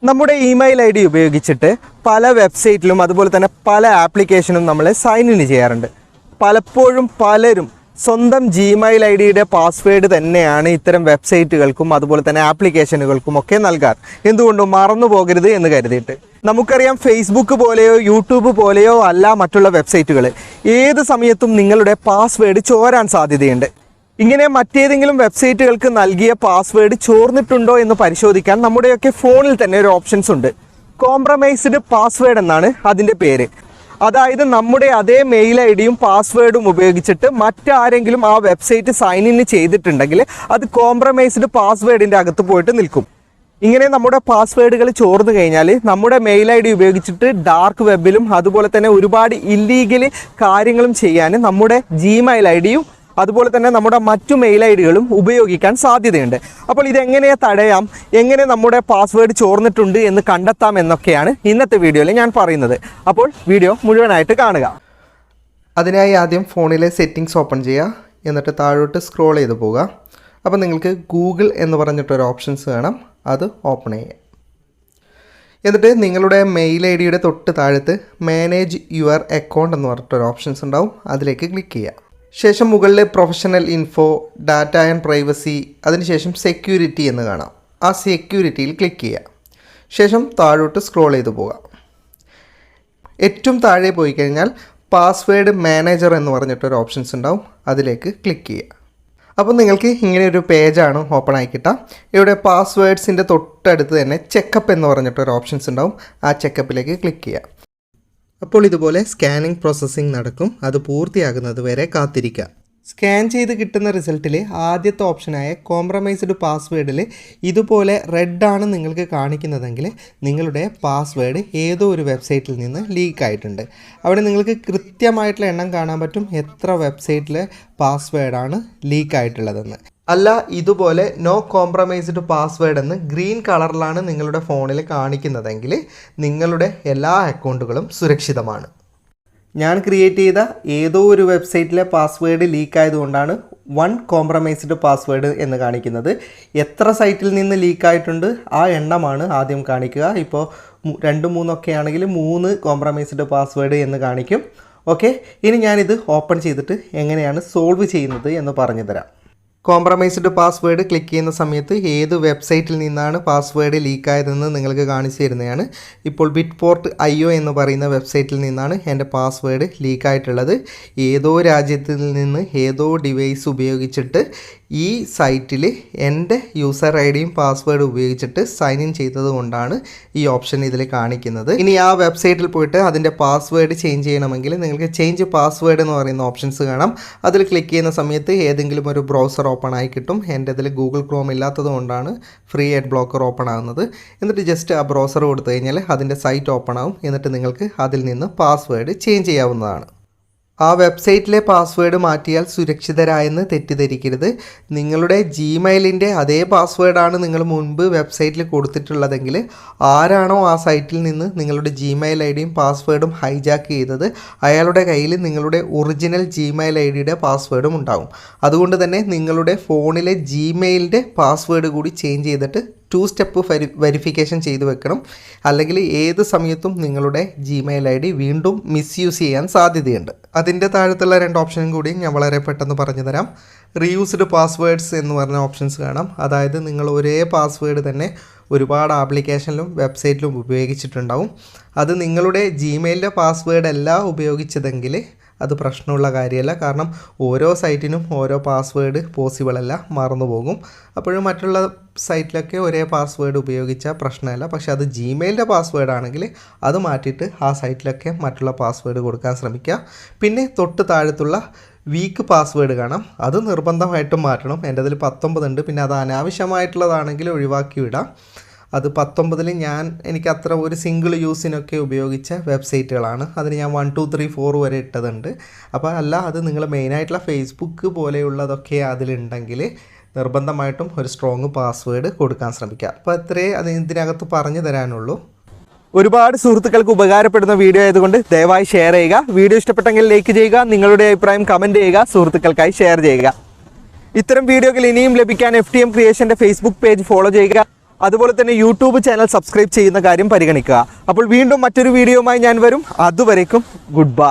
നമ്മുടെ email I D ഉപയോഗിച്ചിട്ട് പല വെബ്സൈറ്റിലും അതുപോലെ തന്നെ പല ആപ്ലിക്കേഷനും നമ്മൾ സൈൻ ഇൻ ചെയ്യാറുണ്ട്. പലപ്പോഴും പലരും സ്വന്തം ജിമെയിൽ ഐ ഡിയുടെ പാസ്വേഡ് തന്നെയാണ് ഇത്തരം വെബ്സൈറ്റുകൾക്കും അതുപോലെ തന്നെ ആപ്ലിക്കേഷനുകൾക്കും ഒക്കെ നൽകാറ്. എന്തുകൊണ്ടും മറന്നു പോകരുത് എന്ന് കരുതിയിട്ട്. നമുക്കറിയാം, ഫേസ്ബുക്ക് പോലെയോ യൂട്യൂബ് പോലെയോ അല്ല മറ്റുള്ള വെബ്സൈറ്റുകൾ. ഏത് സമയത്തും നിങ്ങളുടെ പാസ്വേഡ് ചോരാൻ സാധ്യതയുണ്ട്. ഇങ്ങനെ മറ്റേതെങ്കിലും വെബ്സൈറ്റുകൾക്ക് നൽകിയ പാസ്വേഡ് ചോർന്നിട്ടുണ്ടോ എന്ന് പരിശോധിക്കാൻ നമ്മുടെയൊക്കെ ഫോണിൽ തന്നെ ഒരു ഓപ്ഷൻസ് ഉണ്ട്. കോംപ്രമൈസ്ഡ് പാസ്വേഡ് എന്നാണ് അതിൻ്റെ പേര്. അതായത് നമ്മുടെ അതേ മെയിൽ ഐ ഡിയും പാസ്വേഡും ഉപയോഗിച്ചിട്ട് മറ്റാരെങ്കിലും ആ വെബ്സൈറ്റ് സൈൻ ഇൻ ചെയ്തിട്ടുണ്ടെങ്കിൽ അത് കോംപ്രമൈസ്ഡ് പാസ്വേഡിൻ്റെ അകത്ത് പോയിട്ട് നിൽക്കും. ഇങ്ങനെ നമ്മുടെ പാസ്വേഡുകൾ ചോർന്നു കഴിഞ്ഞാൽ നമ്മുടെ മെയിൽ ഐ ഡി ഉപയോഗിച്ചിട്ട് ഡാർക്ക് വെബിലും അതുപോലെ തന്നെ ഒരുപാട് ഇല്ലീഗൽ കാര്യങ്ങളും ചെയ്യാൻ നമ്മുടെ ജിമെയിൽ ഐ ഡിയും അതുപോലെ തന്നെ നമ്മുടെ മറ്റു മെയിൽ ഐ ഡികളും ഉപയോഗിക്കാൻ സാധ്യതയുണ്ട്. അപ്പോൾ ഇതെങ്ങനെ തടയാം, എങ്ങനെ നമ്മുടെ പാസ്വേഡ് ചോർന്നിട്ടുണ്ട് എന്ന് കണ്ടെത്താം എന്നൊക്കെയാണ് ഇന്നത്തെ വീഡിയോയിൽ ഞാൻ പറയുന്നത്. അപ്പോൾ വീഡിയോ മുഴുവനായിട്ട് കാണുക. അതിനായി ആദ്യം ഫോണിലെ സെറ്റിങ്സ് ഓപ്പൺ ചെയ്യുക. എന്നിട്ട് താഴോട്ട് സ്ക്രോൾ ചെയ്ത് പോവുക. അപ്പോൾ നിങ്ങൾക്ക് ഗൂഗിൾ എന്ന് പറഞ്ഞിട്ടൊരു ഓപ്ഷൻസ് കാണാം, അത് ഓപ്പൺ ചെയ്യുക. എന്നിട്ട് നിങ്ങളുടെ മെയിൽ ഐ ഡിയുടെ തൊട്ട് താഴത്ത് മാനേജ് യുവർ അക്കൗണ്ട് എന്ന് പറഞ്ഞിട്ടൊരു ഓപ്ഷൻസ് ഉണ്ടാവും, അതിലേക്ക് ക്ലിക്ക് ചെയ്യുക. ശേഷം മുകളിൽ professional info, data and privacy, അതിനുശേഷം സെക്യൂരിറ്റി എന്ന് കാണാം. ആ സെക്യൂരിറ്റിയിൽ ക്ലിക്ക് ചെയ്യുക. ശേഷം താഴോട്ട് സ്ക്രോൾ ചെയ്ത് പോവുക. ഏറ്റവും താഴെ പോയി കഴിഞ്ഞാൽ പാസ്വേഡ് മാനേജർ എന്ന് പറഞ്ഞിട്ടൊരു ഓപ്ഷൻസ് ഉണ്ടാവും, അതിലേക്ക് ക്ലിക്ക് ചെയ്യുക. അപ്പോൾ നിങ്ങൾക്ക് ഇങ്ങനെ ഒരു പേജാണ് ഓപ്പൺ ആയി കിട്ടുക. ഇവിടെ പാസ്വേഡ്സിൻ്റെ തൊട്ടടുത്ത് തന്നെ ചെക്കപ്പ് എന്ന് പറഞ്ഞിട്ടൊരു ഓപ്ഷൻസ് ഉണ്ടാവും, ആ ചെക്കപ്പിലേക്ക് ക്ലിക്ക് ചെയ്യുക. അപ്പോൾ ഇതുപോലെ സ്കാനിങ് പ്രോസസ്സിംഗ് നടക്കും, അത് പൂർത്തിയാകുന്നത് വരെ കാത്തിരിക്കുക. സ്കാൻ ചെയ്ത് കിട്ടുന്ന റിസൾട്ടിൽ ആദ്യത്തെ ഓപ്ഷനായ കോംപ്രമൈസ്ഡ് പാസ്വേഡിൽ ഇതുപോലെ റെഡാണ് നിങ്ങൾക്ക് കാണിക്കുന്നതെങ്കിൽ നിങ്ങളുടെ പാസ്വേഡ് ഏതോ ഒരു വെബ്സൈറ്റിൽ നിന്ന് ലീക്ക് ആയിട്ടുണ്ട്. അവിടെ നിങ്ങൾക്ക് കൃത്യമായിട്ടുള്ള എണ്ണം കാണാൻ പറ്റും എത്ര വെബ്സൈറ്റിലെ പാസ്വേഡാണ് ലീക്ക് ആയിട്ടുള്ളതെന്ന്. അല്ല, ഇതുപോലെ നോ കോംപ്രമൈസ്ഡ് പാസ്വേഡ് എന്ന് ഗ്രീൻ കളറിലാണ് നിങ്ങളുടെ ഫോണിൽ കാണിക്കുന്നതെങ്കിൽ നിങ്ങളുടെ എല്ലാ അക്കൗണ്ടുകളും സുരക്ഷിതമാണ്. ഞാൻ ക്രിയേറ്റ് ചെയ്ത ഏതോ ഒരു വെബ്സൈറ്റിലെ പാസ്വേഡ് ലീക്ക് ആയതുകൊണ്ടാണ് 1 കോംപ്രമൈസ്ഡ് പാസ്വേഡ് എന്ന് കാണിക്കുന്നത്. എത്ര സൈറ്റിൽ നിന്ന് ലീക്കായിട്ടുണ്ട് ആ എണ്ണമാണ് ആദ്യം കാണിക്കുക. ഇപ്പോൾ 2, 3 ഒക്കെ ആണെങ്കിൽ 3 കോംപ്രമൈസ്ഡ് പാസ്വേഡ് എന്ന് കാണിക്കും. ഓക്കെ, ഇനി ഞാനിത് ഓപ്പൺ ചെയ്തിട്ട് എങ്ങനെയാണ് സോൾവ് ചെയ്യുന്നത് എന്ന് പറഞ്ഞു തരാം. കോംപ്രമൈസ്ഡ് പാസ്വേഡ് ക്ലിക്ക് ചെയ്യുന്ന സമയത്ത് ഏത് വെബ്സൈറ്റിൽ നിന്നാണ് പാസ്വേഡ് ലീക്കായതെന്ന് നിങ്ങൾക്ക് കാണിച്ചു തരുന്നതാണ്. ഇപ്പോൾ bitport.io എന്ന് പറയുന്ന വെബ്സൈറ്റിൽ നിന്നാണ് എൻ്റെ പാസ്വേഡ് ലീക്കായിട്ടുള്ളത്. ഏതോ രാജ്യത്തിൽ നിന്ന് ഏതോ ഡിവൈസ് ഉപയോഗിച്ചിട്ട് ഈ സൈറ്റിൽ എൻ്റെ യൂസർ ഐ ഡിയും പാസ്വേഡ് ഉപയോഗിച്ചിട്ട് സൈൻ ഇൻ ചെയ്തത് കൊണ്ടാണ് ഈ ഓപ്ഷൻ ഇതിൽ കാണിക്കുന്നത്. ഇനി ആ വെബ്സൈറ്റിൽ പോയിട്ട് അതിൻ്റെ പാസ്വേഡ് ചേഞ്ച് ചെയ്യണമെങ്കിൽ നിങ്ങൾക്ക് ചേഞ്ച് പാസ്വേഡ് എന്ന് പറയുന്ന ഓപ്ഷൻസ് കാണാം. അതിൽ ക്ലിക്ക് ചെയ്യുന്ന സമയത്ത് ഏതെങ്കിലും ഒരു ബ്രൗസർ ഓപ്പൺ ആയി കിട്ടും. എൻ്റെ ഇതിൽ ഗൂഗിൾ ക്രോം ഇല്ലാത്തത് കൊണ്ടാണ് ഫ്രീ ആഡ് ബ്ലോക്കർ ഓപ്പൺ ആകുന്നത്. എന്നിട്ട് ജസ്റ്റ് ആ ബ്രൗസർ കൊടുത്തു കഴിഞ്ഞാൽ അതിൻ്റെ സൈറ്റ് ഓപ്പൺ ആവും. എന്നിട്ട് നിങ്ങൾക്ക് അതിൽ നിന്ന് പാസ്വേഡ് ചേഞ്ച് ചെയ്യാവുന്നതാണ്. ആ വെബ്സൈറ്റിലെ പാസ്വേഡ് മാറ്റിയാൽ സുരക്ഷിതരായെന്ന് തെറ്റിദ്ധരിക്കരുത്. നിങ്ങളുടെ ജിമെയിലിൻ്റെ അതേ പാസ്വേഡാണ് നിങ്ങൾ മുൻപ് വെബ്സൈറ്റിൽ കൊടുത്തിട്ടുള്ളതെങ്കിൽ ആരാണോ ആ സൈറ്റിൽ നിന്ന് നിങ്ങളുടെ ജിമെയിൽ ഐ ഡിയും പാസ്വേഡും ഹൈജാക്ക് ചെയ്തത് അയാളുടെ കയ്യിൽ നിങ്ങളുടെ ഒറിജിനൽ ജിമെയിൽ ഐ ഡിയുടെ പാസ്വേഡും ഉണ്ടാകും. അതുകൊണ്ട് തന്നെ നിങ്ങളുടെ ഫോണിലെ ജിമെയിലിൻ്റെ പാസ്വേഡ് കൂടി ചേഞ്ച് ചെയ്തിട്ട് 2 സ്റ്റെപ്പ് വെരിഫിക്കേഷൻ ചെയ്ത് വെക്കണം. അല്ലെങ്കിൽ ഏത് സമയത്തും നിങ്ങളുടെ ജിമെയിൽ ഐ ഡി വീണ്ടും മിസ്യൂസ് ചെയ്യാൻ സാധ്യതയുണ്ട്. അതിൻ്റെ താഴത്തുള്ള 2 ഓപ്ഷനും കൂടി ഞാൻ വളരെ പെട്ടെന്ന് പറഞ്ഞു തരാം. റീയൂസ്ഡ് പാസ്വേഡ്സ് എന്ന് പറഞ്ഞ ഓപ്ഷൻസ് കാണാം. അതായത് നിങ്ങൾ ഒരേ പാസ്വേഡ് തന്നെ ഒരുപാട് ആപ്ലിക്കേഷനിലും വെബ്സൈറ്റിലും ഉപയോഗിച്ചിട്ടുണ്ടാവും. അത് നിങ്ങളുടെ ജിമെയിലിൻ്റെ പാസ്വേഡ് അല്ല ഉപയോഗിച്ചതെങ്കിൽ അത് പ്രശ്നമുള്ള കാര്യമല്ല. കാരണം ഓരോ സൈറ്റിനും ഓരോ പാസ്വേഡ് പോസിബിൾ അല്ല, മറന്നുപോകും. അപ്പോഴും മറ്റുള്ള സൈറ്റിലൊക്കെ ഒരേ പാസ്വേഡ് ഉപയോഗിച്ചാൽ പ്രശ്നമല്ല. പക്ഷേ അത് ജിമെയിലിൻ്റെ പാസ്വേഡ് ആണെങ്കിൽ അത് മാറ്റിയിട്ട് ആ സൈറ്റിലൊക്കെ മറ്റുള്ള പാസ്വേഡ് കൊടുക്കാൻ ശ്രമിക്കുക. പിന്നെ തൊട്ട് താഴത്തുള്ള വീക്ക് പാസ്വേഡ് കാണാം, അത് നിർബന്ധമായിട്ടും മാറ്റണം. എൻ്റെ അതിൽ 19 ഉണ്ട്. പിന്നെ അത് അനാവശ്യമായിട്ടുള്ളതാണെങ്കിൽ ഒഴിവാക്കി വിടാം. അത് 19 എനിക്ക് അത്ര ഒരു സിംഗിൾ യൂസിനൊക്കെ ഉപയോഗിച്ച വെബ്സൈറ്റുകളാണ്. അതിന് ഞാൻ 1, 2, 3, 4 വരെ ഇട്ടതുണ്ട്. അപ്പോൾ അല്ല, അത് നിങ്ങൾ മെയിനായിട്ടുള്ള ഫേസ്ബുക്ക് പോലെയുള്ളതൊക്കെ അതിലുണ്ടെങ്കിൽ നിർബന്ധമായിട്ടും ഒരു സ്ട്രോങ് പാസ്വേഡ് കൊടുക്കാൻ ശ്രമിക്കുക. അപ്പോൾ അത്രേ അത് ഇതിനകത്ത് പറഞ്ഞു തരാനുള്ളൂ. ഒരുപാട് സുഹൃത്തുക്കൾക്ക് ഉപകാരപ്പെടുന്ന വീഡിയോ ആയതുകൊണ്ട് ദയവായി ഷെയർ ചെയ്യുക. വീഡിയോ ഇഷ്ടപ്പെട്ടെങ്കിൽ ലൈക്ക് ചെയ്യുക, നിങ്ങളുടെ അഭിപ്രായം കമൻറ്റ് ചെയ്യുക, സുഹൃത്തുക്കൾക്കായി ഷെയർ ചെയ്യുക. ഇത്തരം വീഡിയോകൾ ഇനിയും ലഭിക്കാൻ FTM ക്രിയേഷൻ്റെ ഫേസ്ബുക്ക് പേജ് ഫോളോ ചെയ്യുക. അതുപോലെ തന്നെ യൂട്യൂബ് ചാനൽ സബ്സ്ക്രൈബ് ചെയ്യുന്ന കാര്യം പരിഗണിക്കുക. അപ്പോൾ വീണ്ടും മറ്റൊരു വീഡിയോയുമായി ഞാൻ വരും. അതുവരേക്കും ഗുഡ് ബൈ.